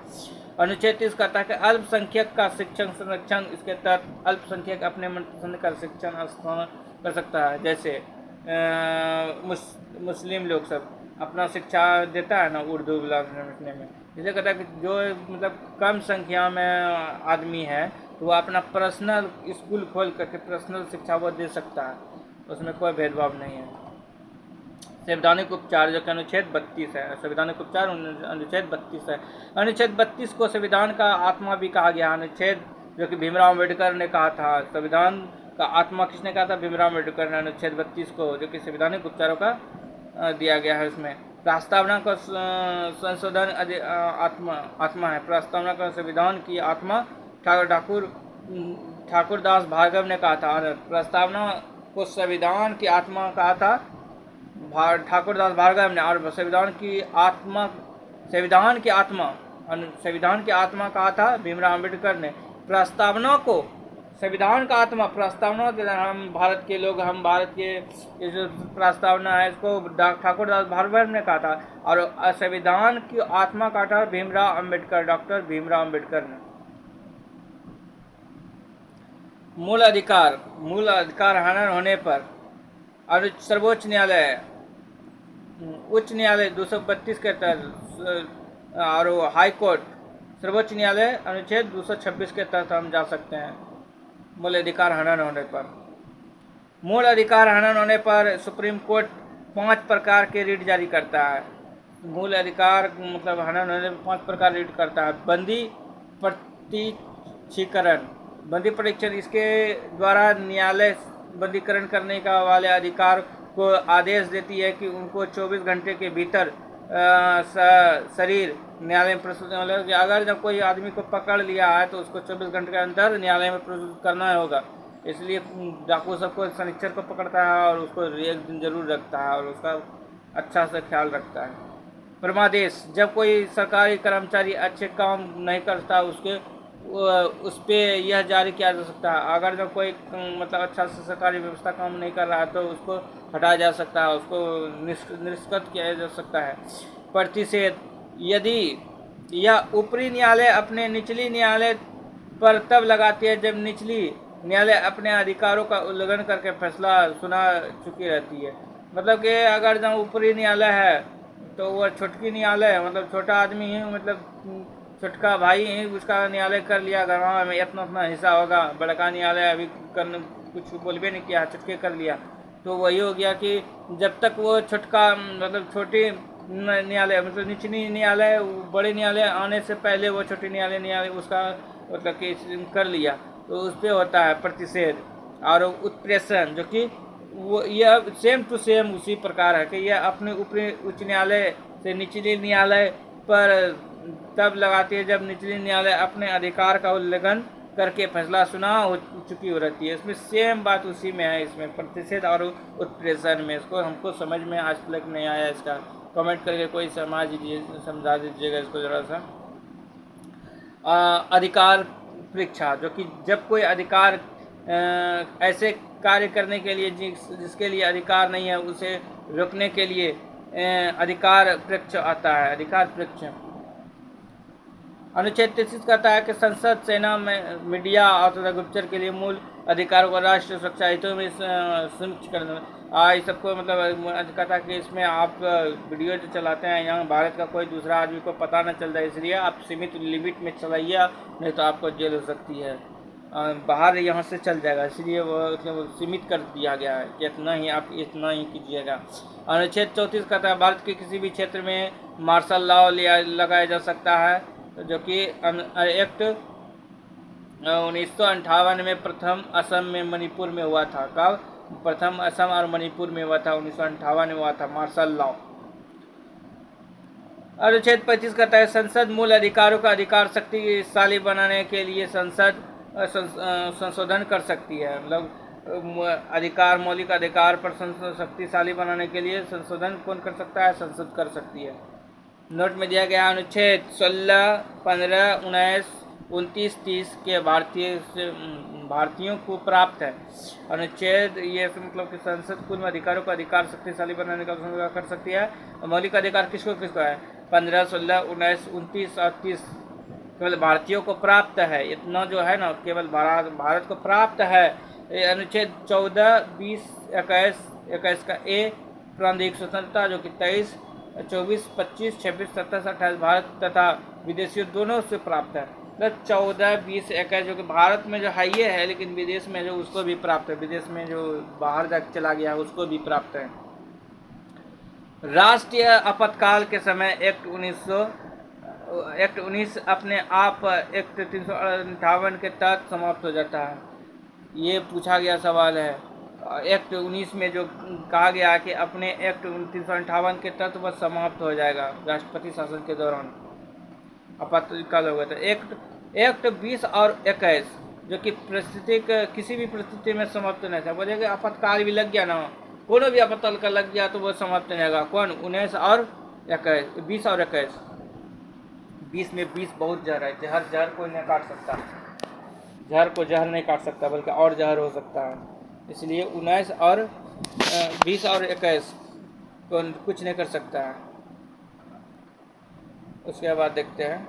अनुच्छेद 30 कहता है कि अल्पसंख्यक का शिक्षण संरक्षण, इसके तहत अल्पसंख्यक अपने मनपसंद का शिक्षण स्थान कर सकता है। जैसे मुस्लिम लोग सब अपना शिक्षा देता है ना उर्दू लिखने में, इसलिए कहता है कि जो मतलब कम संख्या में आदमी है तो वो अपना पर्सनल स्कूल खोल करके पर्सनल शिक्षा वो दे सकता है, उसमें कोई भेदभाव नहीं है। संवैधानिक उपचार जो कि अनुच्छेद 32 है, संवैधानिक उपचार अनुच्छेद 32 है। अनुच्छेद 32 को संविधान का आत्मा भी कहा गया। अनुच्छेद जो कि भीमराव अम्बेडकर ने कहा था, संविधान का आत्मा किसने कहा था? भीमराव अम्बेडकर ने। अनुच्छेद 32 को जो कि संवैधानिक उपचारों का दिया गया है, उसमें प्रस्तावना का संशोधन आत्मा है। प्रस्तावना का संविधान की आत्मा ठाकुर दास भार्गव ने कहा था। प्रस्तावना को संविधान की आत्मा कहा था ठाकुर दास भार्गव ने, और संविधान की आत्मा कहा था भीमराव अम्बेडकर ने। प्रस्तावना को संविधान का आत्मा, प्रस्तावना हम भारत के लोग, हम भारत के ये जो प्रस्तावना है इसको ठाकुर दास भार्गव ने कहा था, और संविधान की आत्मा कहा था भीमराव अम्बेडकर, डॉक्टर भीमराव अम्बेडकर ने। मूल अधिकार हनन होने पर सर्वोच्च न्यायालय, उच्च न्यायालय 232 के तहत और हाई कोर्ट, सर्वोच्च न्यायालय अनुच्छेद 226 के तहत हम जा सकते हैं। मूल अधिकार हनन होने पर सुप्रीम कोर्ट 5 प्रकार के रीट जारी करता है। मूल अधिकार मतलब हनन होने पर 5 प्रकार रीट करता है। बंदी परीक्षण, इसके द्वारा न्यायालय बंदीकरण करने का वाले अधिकार को आदेश देती है कि उनको 24 घंटे के भीतर शरीर न्यायालय में प्रस्तुत, अगर जब कोई आदमी को पकड़ लिया है तो उसको 24 घंटे के अंदर न्यायालय में प्रस्तुत करना होगा। इसलिए डाकू सबको शनिचर को पकड़ता है और उसको एक दिन जरूर रखता है और उसका अच्छा से ख्याल रखता है। परमादेश, जब कोई सरकारी कर्मचारी अच्छे काम नहीं करता उस पर यह जारी किया जा सकता है। अगर जब कोई मतलब अच्छा से सरकारी व्यवस्था काम नहीं कर रहा है तो उसको हटाया जा सकता है, उसको निष्कृत किया जा सकता है। प्रतिषेध, यदि यह ऊपरी न्यायालय अपने निचली न्यायालय पर तब लगाती है जब निचली न्यायालय अपने अधिकारों का उल्लंघन करके फैसला सुना चुकी रहती है। मतलब कि अगर जहाँ ऊपरी न्यायालय है तो वह छोटकी न्यायालय है, मतलब छोटा आदमी ही, मतलब छोटका भाई ही उसका न्यायालय कर लिया, गाँव में इतना उतना हिस्सा होगा, बड़का न्यायालय अभी करने कुछ बोलबे नहीं किया, छुटके कर लिया। तो वही हो गया कि जब तक वो छोटका मतलब छोटी न्यायालय मतलब निचली न्यायालय बड़े न्यायालय आने से पहले वो छोटी न्यायालय उसका मतलब कि कर लिया, तो उस पर होता है प्रतिषेध और उत्प्रेषण, जो कि वो यह सेम टू सेम उसी प्रकार है कि यह अपने ऊपरी उच्च न्यायालय से निचली न्यायालय पर तब लगाती है जब निचली न्यायालय अपने अधिकार का उल्लंघन करके फैसला सुना हो चुकी हो रहती है। इसमें सेम बात उसी में है, इसमें प्रतिषेध और उत्प्रेषण में। इसको हमको समझ में आज तक नहीं आया, इसका कमेंट करके कोई समझा दीजिएगा इसको ज़रा सा। अधिकार परीक्षा, जो कि जब कोई अधिकार ऐसे कार्य करने के लिए जिसके लिए अधिकार नहीं है उसे रोकने के लिए अधिकार परीक्षा आता है। अधिकार परीक्षा अनुच्छेद 33 कहता है कि संसद, सेना में, मीडिया और तथा गुप्तचर के लिए मूल अधिकारों को राष्ट्रीय सुरक्षा हितों में सुनिश्चित करना। इस सबको मतलब कहता है कि इसमें आप वीडियो जो चलाते हैं यहाँ भारत का कोई दूसरा आदमी को पता न चलता है, इसलिए आप सीमित लिमिट में चलाइए, नहीं तो आपको जेल हो सकती है, बाहर यहाँ से चल जाएगा, इसलिए वो सीमित कर दिया गया है कि इतना ही आप इतना ही कीजिएगा। अनुच्छेद 34 कहता है भारत के किसी भी क्षेत्र में मार्शल लॉ लगाया जा सकता है, जो कि एक्ट 1958 में प्रथम असम में मणिपुर में हुआ था। कब? प्रथम असम और मणिपुर में हुआ था, 1958 में हुआ था मार्शल लॉ। अनुच्छेद 35 कहता है संसद मूल अधिकारों का अधिकार शक्तिशाली बनाने के लिए संसद संशोधन कर सकती है। मतलब अधिकार, मौलिक अधिकार पर शक्तिशाली बनाने के लिए संशोधन कौन कर सकता है? संसद कर सकती है। नोट में दिया गया अनुच्छेद 16, 15, 19, 29, 30 के भारतीयों को प्राप्त है। अनुच्छेद ये मतलब कि संसद कुल अधिकारों का अधिकार शक्तिशाली बनाने का कर सकती है। मौलिक अधिकार किसको किसको है? 15, 16, 19, 29 और 30 केवल भारतीयों को प्राप्त है। इतना जो है ना केवल भारत को प्राप्त है। अनुच्छेद 14, 20, 21 का ए प्रांतिक स्वतंत्रता, जो कि 23, 24, 25, 26, 27, 28 भारत तथा विदेशियों दोनों से प्राप्त है। मतलब 14, 20, 21 जो कि भारत में जो है ये है, लेकिन विदेश में जो उसको भी प्राप्त है, विदेश में जो बाहर जाकर चला गया है उसको भी प्राप्त है। राष्ट्रीय आपातकाल के समय एक्ट 19 अपने आप एक्ट 358 के तहत समाप्त हो जाता है। ये पूछा गया सवाल है। एक्ट 19 में जो कहा गया है कि अपने एक्ट 358 के तहत वह समाप्त हो जाएगा राष्ट्रपति शासन के दौरान, आपातकाल हो गया था। एक्ट 20 और 21 जो कि किसी भी परिस्थिति में समाप्त नहीं था। बोलेंगे आपातकाल भी लग गया ना, कोनो भी आपातकाल लग गया तो वो समाप्त नहीं होगा। कौन? 19 और 21, 20 और 21। 20 में 20 बहुत जहर है, जहर कोई नहीं काट सकता, जहर को जहर नहीं काट सकता बल्कि और जहर हो सकता है, इसलिए 19 और 20 और 21 को कुछ नहीं कर सकता है। उसके बाद देखते हैं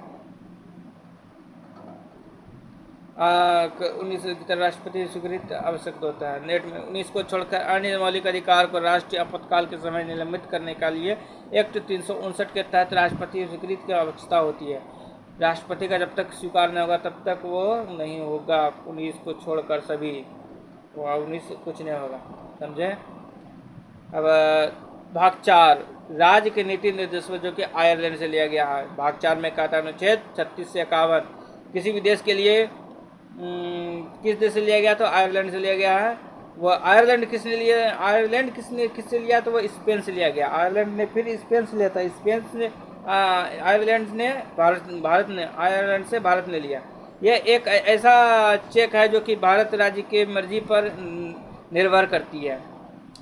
19 की तरह राष्ट्रपति स्वीकृत आवश्यक होता है। नेट में 19 को छोड़कर अन्य मौलिक अधिकार को राष्ट्रीय आपातकाल के समय निलंबित करने के लिए एक्ट 359 के तहत राष्ट्रपति स्वीकृति की आवश्यकता होती है। राष्ट्रपति का जब तक स्वीकार नहीं होगा तब तक वो नहीं होगा। 19 को छोड़कर सभी 19 कुछ नहीं होगा, समझे। अब भाग 4 राज्य के नीति निर्देशों जो कि आयरलैंड से लिया गया है। भाग 4 में कहता है अनुच्छेद 36 से 51 किसी भी देश के लिए किस देश से लिया गया? तो आयरलैंड से लिया गया है। वह आयरलैंड किसने लिया? आयरलैंड किससे लिया? तो वह स्पेन से लिया गया। आयरलैंड ने फिर स्पेन से लिया था, स्पेन से आयरलैंड ने भारत ने आयरलैंड से भारत ने लिया। यह एक ऐसा चेक है जो कि भारत राज्य के मर्जी पर निर्भर करती है,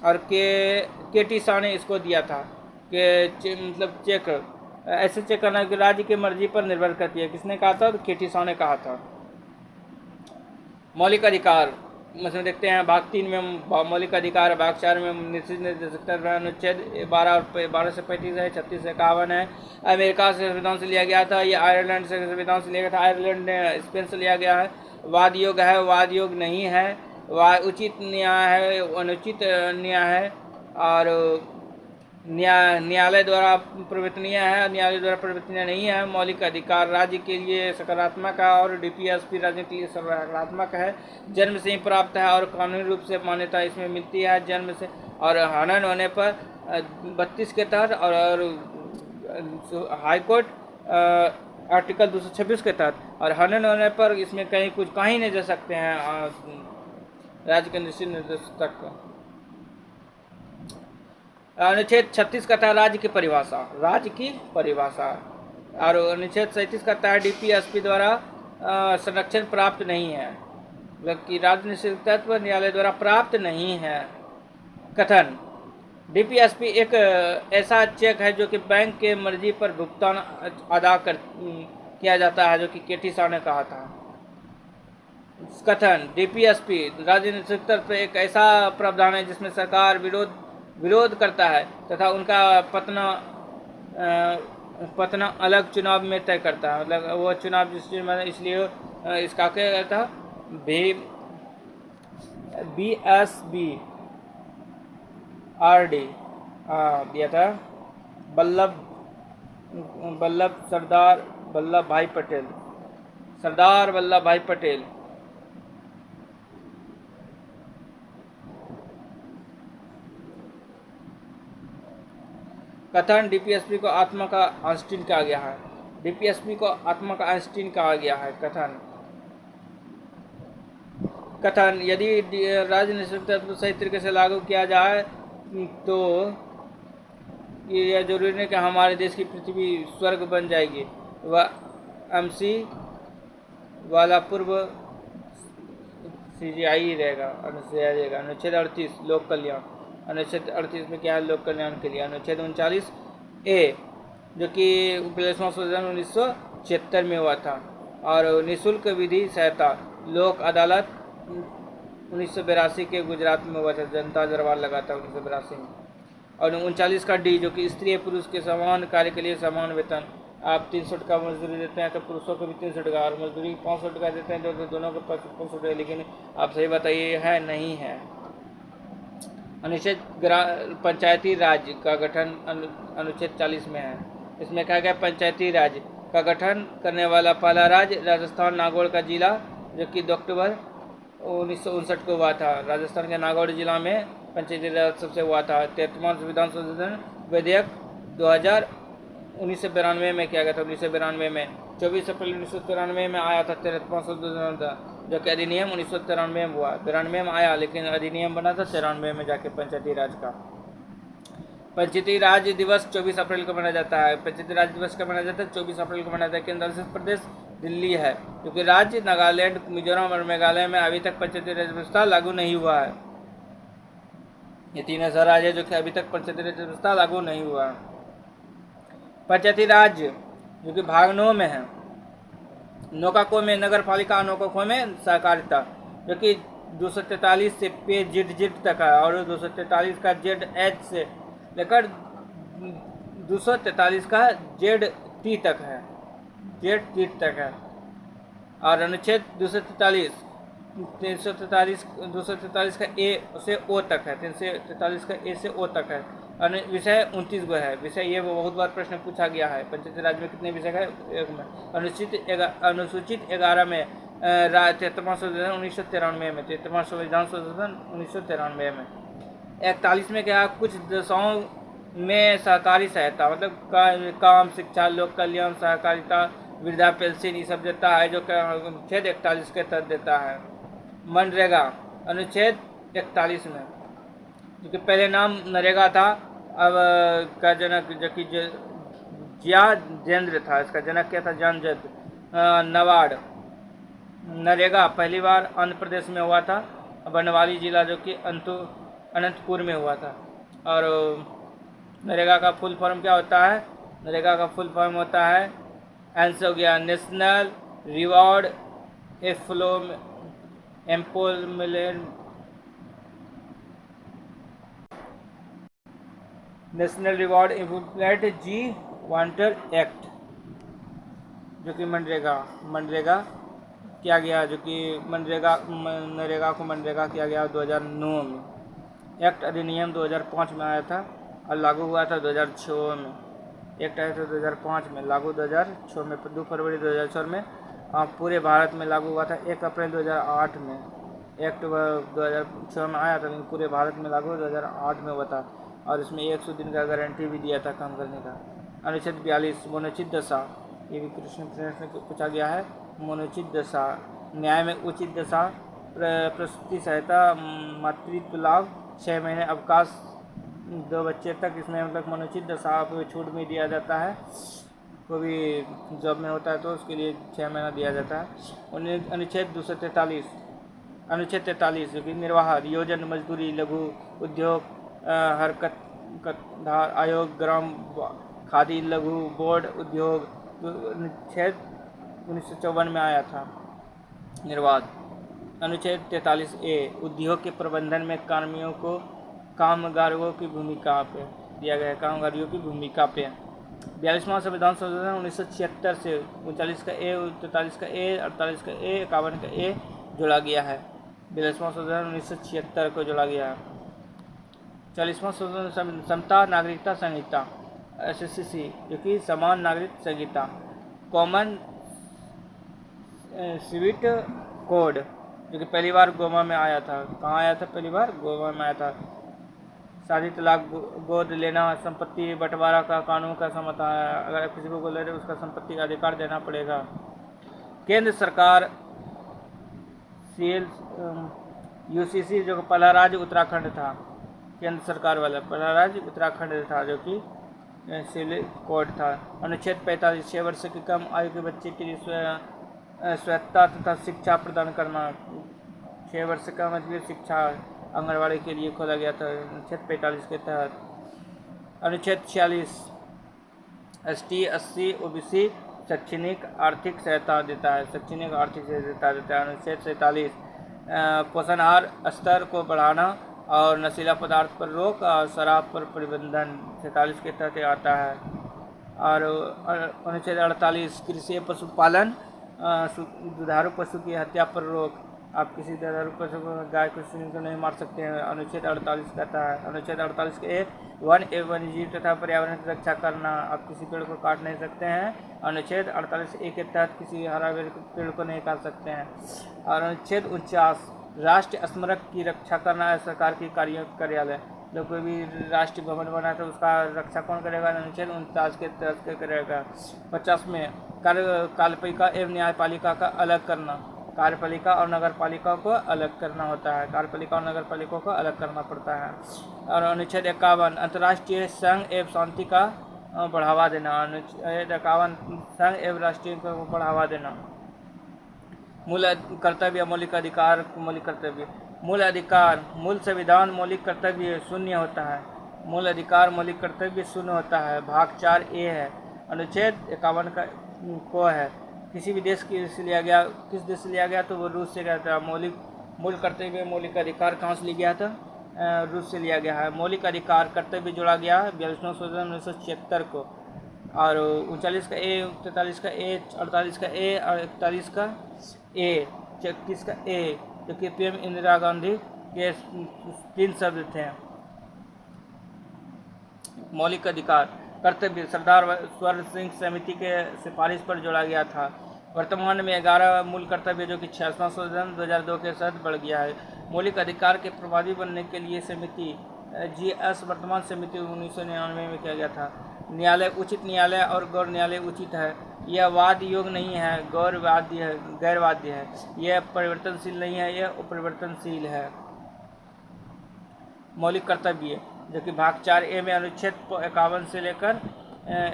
और केटी शाह ने इसको दिया था कि मतलब चेक ऐसे चेक करना कि राज्य की मर्जी पर निर्भर करती है। किसने कहा था? तो केटी शाह ने कहा था। मौलिक अधिकार इसमें देखते हैं भाग 3 में मौलिक अधिकार, भाग 4 में निश्चित निर्देशकता अनुच्छेद 12 से 35 है, 36 से 51 है। अमेरिका से संविधान से लिया गया था, ये आयरलैंड से संविधान से लिया गया था, आयरलैंड ने स्पेन से लिया गया है। वाद योग है, वाद योग नहीं है, उचित न्याय है, अनुचित न्याय है, और न्यायालय द्वारा प्रवर्तनीय है, न्यायालय द्वारा प्रवर्तनीय नहीं है। मौलिक अधिकार राज्य के लिए सकारात्मक है और डीपीएसपी राज्य के लिए सकारात्मक है। जन्म से ही प्राप्त है और कानूनी रूप से मान्यता इसमें मिलती है जन्म से, और हनन होने पर 32 के तहत और हाई कोर्ट आर्टिकल 226 के तहत, और हनन होने पर इसमें कहीं कुछ कहीं नहीं जा सकते हैं राज्य के निश्चित निर्देश तक। अनुच्छेद 36 कहता है राज्य की परिभाषा, राज्य की परिभाषा, और अनुच्छेद 37 कहता है डीपीएसपी द्वारा संरक्षण प्राप्त नहीं है, जबकि राज्य निश्चित तत्व न्यायालय द्वारा प्राप्त नहीं है। कथन डीपीएसपी एक ऐसा चेक है जो कि बैंक के मर्जी पर भुगतान अदा किया जाता है, जो कि केटी शाह ने कहा था। कथन डीपीएसपी राज्य निश्चित तत्व एक ऐसा प्रावधान है जिसमें सरकार विरोध करता है तथा उनका पतना अलग चुनाव में तय करता है, मतलब वो चुनाव इसलिए इसका क्या था, BSB RD दिया था, सरदार वल्लभ भाई पटेल। कथन डीपीएसपी को आत्मा का आइंस्टीन कहा गया है, डीपीएसपी को आत्मा का आइंस्टीन कहा गया है। कथन यदि राज्य निश्चित तत्व सही तरीके से लागू किया जाए तो यह जरूरी नहीं कि हमारे देश की पृथ्वी स्वर्ग बन जाएगी। वह MC वाला पूर्व CGI रहेगा, अनुच्छेद 38 लोक कल्याण, अनुच्छेद 38 में क्या है, लोक कल्याण के लिए। अनुच्छेद 39A जो कि 45वां संशोधन 1976 में हुआ था, और निःशुल्क विधि सहायता लोक अदालत 1982 के गुजरात में हुआ था, जनता दरबार लगा था 1982 में। और 39 का D जो कि स्त्री पुरुष के समान कार्य के लिए समान वेतन, आप 300 टका मजदूरी देते हैं तो पुरुषों को भी 300 टका, और मजदूरी 500 टका देते हैं तो दोनों को 500 टका, लेकिन आप सही बताइए है नहीं है। अनुच्छेद पंचायती राज का गठन अनुच्छेद 40 में है, इसमें कहा गया पंचायती राज का गठन करने वाला पहला राज्य राजस्थान नागौर का जिला, जो कि 2 अक्टूबर 1959 को हुआ था। राजस्थान के नागौर जिला में पंचायती राज सबसे हुआ था। 33वां संविधान संशोधन विधेयक 1992 में किया गया था। 1992 में 24 अप्रैल 1993 में आया था 33वां संशोधन, जो कि अधिनियम 1993 में हुआ। 93 में आया लेकिन अधिनियम बना था 93 में जाके पंचायती राज का। पंचायती राज दिवस 24 अप्रैल को मनाया जाता है। पंचायती राज दिवस कब मनाया जाता है? 24 अप्रैल को मनाया जाता है। केंद्र शासित प्रदेश दिल्ली है, क्योंकि राज्य नागालैंड, मिजोरम और मेघालय में अभी तक पंचायती राज व्यवस्था लागू नहीं हुआ है। ये 3 ऐसा राज्य है जो कि अभी तक पंचायती राज व्यवस्था लागू नहीं हुआ है। पंचायती राज जो कि भाग 9 में है, नौकाको में नगर पालिका, नौकाको में सहकारिता, जो कि 243 से पे जेड तक है, और 243 का ZH से लेकर 243 का ZT तक है, ZT तक है। और अनुच्छेद 243 का A से O तक है, 343 का A से O तक है। विषय 29 गो है। विषय ये बहुत बार प्रश्न पूछा गया है। पंचायती राज में कितने विषय है? एक में। अनुसूचित 11 में 73वां संशोधन 1993 में, 73वां संविधान संशोधन 1993 में। 41 में क्या, कुछ दशाओं में सहकारी सहायता, मतलब काम, शिक्षा, लोक कल्याण, सहकारिता, वृद्धा पेंशन ये सब देता है, जो अनुच्छेद 41 के तहत देता है। मनरेगा अनुच्छेद 41 में, जो कि पहले नाम नरेगा था, अब का जनक जो कि ज्ञानेंद्र था, इसका जनक क्या था? ज्ञानजद नवाड़। नरेगा पहली बार आंध्र प्रदेश में हुआ था, बनवाली जिला जो कि अनंतपुर में हुआ था। और नरेगा का फुल फॉर्म क्या होता है? नरेगा का फुल फॉर्म होता है आंसर हो गया national rural employment, national rural employment G वांटर एक्ट, जो कि मनरेगा किया गया, जो कि मनरेगा को मनरेगा किया गया 2009 में। एक्ट अधिनियम 2005 में आया था और लागू हुआ था 2006 में। एक्ट आया था 2005 में, लागू 2006 में, 2 फरवरी 2006 में। पूरे भारत में लागू हुआ था 1 अप्रैल 2008 में। एक्ट 2006 में आया था, लेकिन पूरे भारत में लागू 2008 में हुआ था, और इसमें 100 दिन का गारंटी भी दिया था काम करने का। अनुच्छेद 42 मोनोचित दशा, ये भी प्रश्न में पूछा गया है। मोनोचित दशा, न्याय में उचित दशा, प्रसूति सहायता, मातृत्व लाभ, 6 महीने अवकाश 2 बच्चे तक, इसमें मतलब मनोचित दशा को छूट भी दिया जाता है। कोई भी जॉब में होता है तो उसके लिए 6 महीना दिया जाता है। अनुच्छेद 243, अनुच्छेद 43 जो कि निर्वाह, नियोजन, मजदूरी, लघु उद्योग, हरकतधार आयोग, ग्राम खादी लघु बोर्ड उद्योग, अनुच्छेद 1954 में आया था। निर्वाध, अनुच्छेद 43A, उद्योग के प्रबंधन में कार्मिकों को कामगारों की भूमिका पे दिया गया है, कामगारियों की भूमिका पे। 42वां संविधान संशोधन 1976 से 39 का ए, 43 का ए, 48 का ए, 51 का ए जोड़ा गया है। 42वां संशोधन 1976 को जोड़ा गया है। 40वां संशोधन समता नागरिकता संहिता SSCC, जो कि समान नागरिक संहिता। कॉमन सिविट कोड, जो कि पहली बार गोवा में आया था। कहाँ आया था? पहली बार गोवा में आया था। शादी, तलाक, गोद लेना, संपत्ति बंटवारा का कानून का समता है। अगर किसी को गोद ले रहे उसका संपत्ति का अधिकार देना पड़ेगा। केंद्र सरकार UCC, जो कि पहला राज्य उत्तराखंड था, केंद्र सरकार वाला पहला राज्य उत्तराखंड था, जो कि सिविल कोड था। अनुच्छेद 45, 6 वर्ष की कम आयु के बच्चे के लिए स्वायत्तता तथा शिक्षा प्रदान करना। 6 वर्ष का मतलब शिक्षा आंगनबाड़ी के लिए खोला गया था अनुच्छेद 45 के तहत। अनुच्छेद 46, ST SC OBC शैक्षणिक आर्थिक सहायता देता है, शैक्षणिक आर्थिक सहायता देता है। अनुच्छेद 47, पोषण आहार स्तर को बढ़ाना और नशीला पदार्थ पर रोक और शराब पर प्रतिबंधन 47 के तहत आता है। और अनुच्छेद 48, कृषि पशुपालन, दुधारू पशु की हत्या पर रोक। आप किसी दुधारू पशु को, गाय को नहीं मार सकते हैं, अनुच्छेद 48 कहता है। अनुच्छेद 48 के वन एवं वन्यजीव तथा पर्यावरण की रक्षा करना, आप किसी पेड़ को काट नहीं सकते हैं। अनुच्छेद 48A के तहत किसी हरा पेड़ को नहीं काट सकते हैं। और अनुच्छेद 49, राष्ट्रीय स्मारक की रक्षा करना है सरकार की कार्यालय। जब कोई भी राष्ट्रीय भवन बना तो उसका रक्षा कौन करेगा? अनुच्छेद 49 के तहत करेगा। 50 में कार्यपालिका एवं न्यायपालिका का अलग करना, कार्यपालिका और नगर पालिका को अलग करना होता है, कार्यपालिका और नगर पालिका को अलग करना पड़ता है। और अनुच्छेद 51, अंतर्राष्ट्रीय संघ एवं शांति का बढ़ावा देना। अनुच्छेद 51, संघ एवं राष्ट्रीय को बढ़ावा देना। मूल कर्तव्य, मौलिक अधिकार, मौलिक कर्तव्य। मूल अधिकार, मूल संविधान मौलिक कर्तव्य शून्य होता है। मूल अधिकार मौलिक कर्तव्य शून्य होता है। भाग 4A है। अनुच्छेद 51 का को है, किसी भी देश से लिया गया, किस देश से लिया गया तो वो रूस से गया था। मूल कर्तव्य मौलिक अधिकार कहाँ से लिया गया था? रूस से लिया गया है। मौलिक अधिकार कर्तव्य जोड़ा गया है 42वां संशोधन 1976 को। और 39 का ए, 43 का ए, 48 का ए और 41 का ए, 36 का ए, जो कि PM इंदिरा गांधी के 3 शब्द थे। मौलिक अधिकार कर्तव्य सरदार स्वर्ण सिंह समिति के सिफारिश पर जोड़ा गया था। वर्तमान में 11 मूल कर्तव्य, जो कि 66वां संशोधन 2002 के साथ बढ़ गया है। मौलिक अधिकार के प्रभावी बनने के लिए समिति GS वर्तमान समिति 1999 में किया गया था। न्यायालय, उचित न्यायालय और गौर न्यायालय उचित है। यह वाद योग नहीं है, गैरवाद्य है। यह परिवर्तनशील नहीं है, यह अपरिवर्तनशील है। मौलिक कर्तव्य, जो कि भाग 4A में अनुच्छेद 51 से लेकर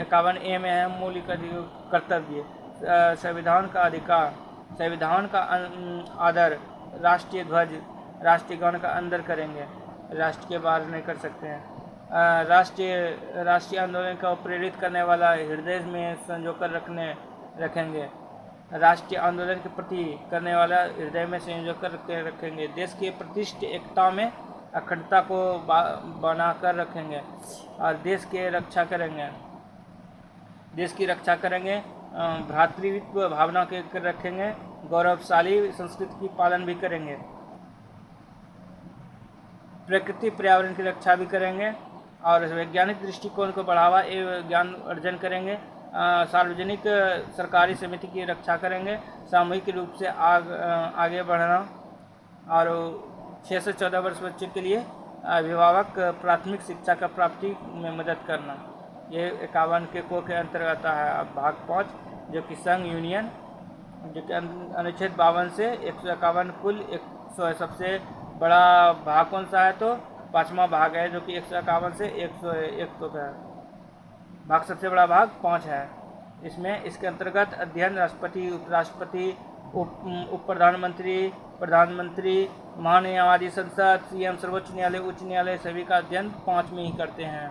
51A में है। मौलिक कर्तव्य, संविधान का अधिकार, संविधान का आदर, राष्ट्रीय ध्वज, राष्ट्रीय गान का अंदर करेंगे, राष्ट्र के बाहर नहीं कर सकते हैं। राष्ट्रीय आंदोलन को प्रेरित करने वाला हृदय में संजोकर रखेंगे। राष्ट्रीय आंदोलन के प्रति करने वाला हृदय में संजोकर रखेंगे। देश की प्रतिष्ठित एकता में अखंडता को बनाकर रखेंगे और देश की रक्षा करेंगे। भ्रातृत्व भावना के रखेंगे। गौरवशाली संस्कृति की पालन भी करेंगे। प्रकृति पर्यावरण की रक्षा भी करेंगे और वैज्ञानिक दृष्टिकोण को बढ़ावा एवं ज्ञान अर्जन करेंगे। सार्वजनिक सरकारी समिति की रक्षा करेंगे। सामूहिक रूप से आगे बढ़ना और 6 से 14 वर्ष बच्चे के लिए अभिभावक प्राथमिक शिक्षा का प्राप्ति में मदद करना, ये 51 के को के अंतर्गत आता है। अब भाग 5 जो कि संघ यूनियन, जो कि अनुच्छेद 52 से 151 कुल 100 है। सबसे बड़ा भाग कौन सा है? तो 5वां भाग है, जो कि 151 से 101 तक है। भाग सबसे बड़ा भाग 5 है। इसमें इसके अंतर्गत अध्ययन राष्ट्रपति, उपराष्ट्रपति, उप प्रधानमंत्री, प्रधानमंत्री, महान्यायवादी संसद, सीएम, सर्वोच्च न्यायालय, उच्च न्यायालय सभी का अध्ययन 5 में ही करते हैं।